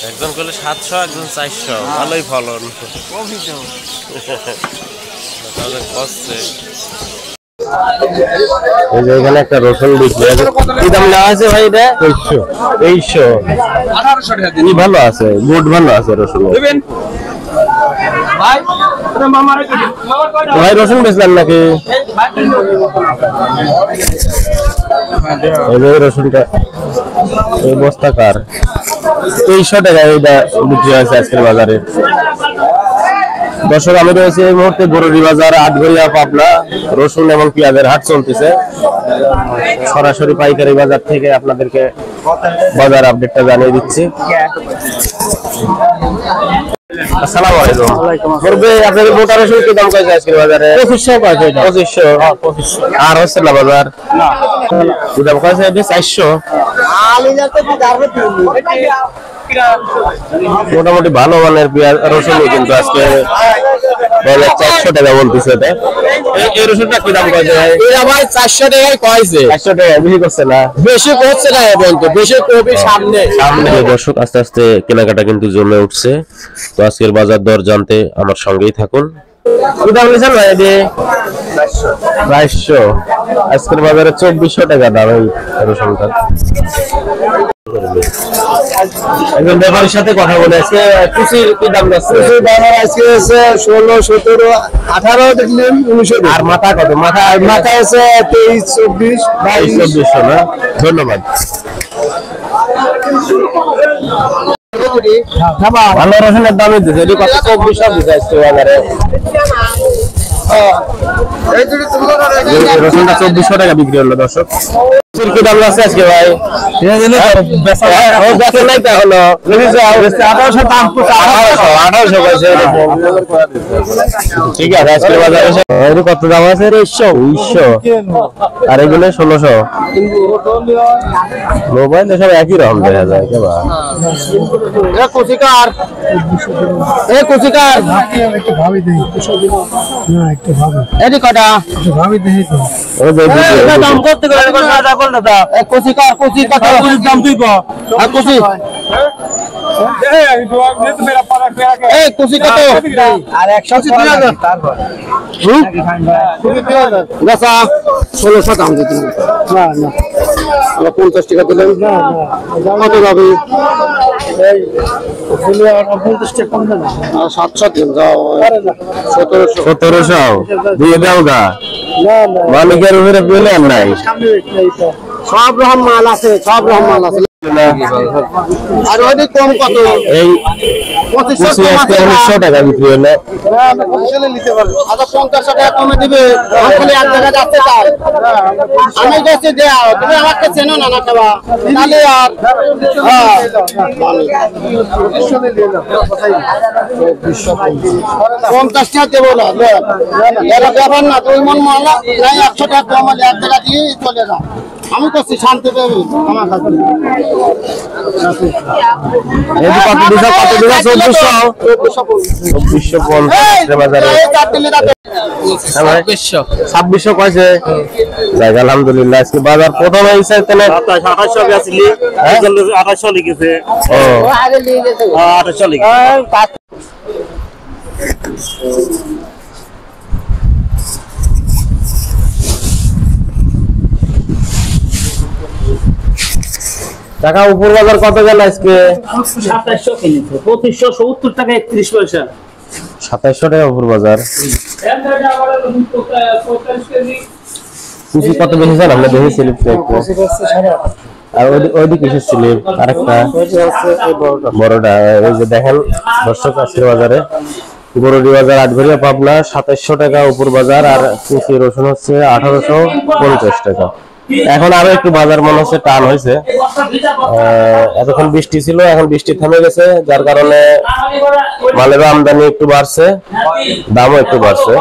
একজন করলে 700, একজন 400, ভালোই ফলন। এখানে একটা রসুন বিক্রি আছে, কি দাম নেওয়া আছে ভাই? এটা 2300। ভালো আছে, গুড ভালো আছে রসুন। ভাই রসুন বেচলেন নাকি? রসুনটা এই বস্তা কার? 2300 টাকা এইটা বিক্রি হয়েছে আজকের বাজারে। দর্শক, আমি রয়েছে এই মুহূর্তে গরুরি বাজার, আটঘরিয়া, পাবনা। রসুন এবং পেঁয়াজের হাট চলতেছে। সরাসরি পাইকারি বাজার থেকে আপনাদেরকে বাজার আপডেটটা জানিয়ে দিচ্ছি। আসসালামু আলাইকুম। আপনাদের মোটা রসুন কি দাম কয়েছে আজকের বাজারে? 2500। আর হচ্ছে না বাজার কি দাম কয়েছে? 400। মোটামুটি ভালো মানের পেঁয়াজ রসুন কিন্তু আজকে 400 টাকা বলতেছে। এই রসুনটা কি দাম কয়েছে ভাই? 400 টাকায় কয়েছে। 400 টাকা বেশি করছে না? বেশি করছে না বলতে, বেশি কবি সামনে। দর্শক, আস্তে আস্তে কেনাকাটা কিন্তু জমে উঠছে। তো আজকের বাজার দর জানতে আমার সঙ্গেই থাকুন। কি দাম নিয়েছেন ভাই? 2200। আজকের বাজারে 2400 টাকা দাম এই রসুনটা। একজন ব্যাপারীর সাথে কথা বলে আজকে কুচির কি দাম যাচ্ছে? আজকে 16, 17, 18 দেখলেন 19। আর মাথা কত? মাথা আছে 23, 24, 2400 না? ধন্যবাদ। ভালো রসুনের দামই দিচ্ছে, এটি কত? 2400 দিচ্ছে আজকে বাজারে। রসুনটা 2400 টাকা বিক্রি হলো। দর্শক, কি দাম আছে আজকে ভাই? ঠিক আছে, আজকের বাজারে কত দাম আছে? 200। আর এগুলো 1600। মোবাইল সব একই রকম দেখা যায়। ষোলোশো দাম দিতে 50 টাকা দিলেন কত যাবে? 700 দিন যাও। 1700 দিয়ে দাও গা। মালিকের উপরে পেলেন নাই। সব রকম মাল আছে, সব রকম মাল আছে। আর ওই কম কত? এই 2500 টাকা বিক্রি হলো। 50 টাকা কমে দিবে। খালি এক জায়গায় যাচ্ছে তার আমি কাছে দেও, তুমি আমাকে চেনো না না খাবা তাহলে আর 50 টাকা দেবো না। ব্যাপার না, তুই মন মালা নাই 100 টাকা কমালে এক জায়গা দিয়ে চলে যাও। আমি করছি শান্তি পেবি আমার কাছে। এই কত দিছো? কত দিছো? 2450 বাজারে। 2600 কইছে। যাক, আলহামদুলিল্লাহ। আজকে বাজার প্রথম হইছে তাহলে 2800 বেচলি, 2800 লিখেছে। ও 2800 লিখেছে। টাকা উপর বাজার কত গেল আজকে? 2700 কিনেছে, 2570 টাকা 31 পয়সা। 2700 টাকা উপর বাজার। কুচি কত বেশি? আমরা দেখি স্লিপ একটু। আর ওইদিকে কিসের স্লিপ? আরেকটা বড়টা। এই যে দেখেন দর্শক, আজকের বাজারে গরুরি বাজার, আটঘরিয়া, পাবনা 2700 টাকা উপর বাজার। আর কুচি রসুন হচ্ছে 1850 টাকা। এখন আরো একটু বাজার মনে হচ্ছে টান হয়েছে। এতক্ষণ বৃষ্টি ছিল, এখন বৃষ্টি থেমে গেছে, যার কারণে মালের আমদানি একটু বাড়ছে, দামও একটু বাড়ছে।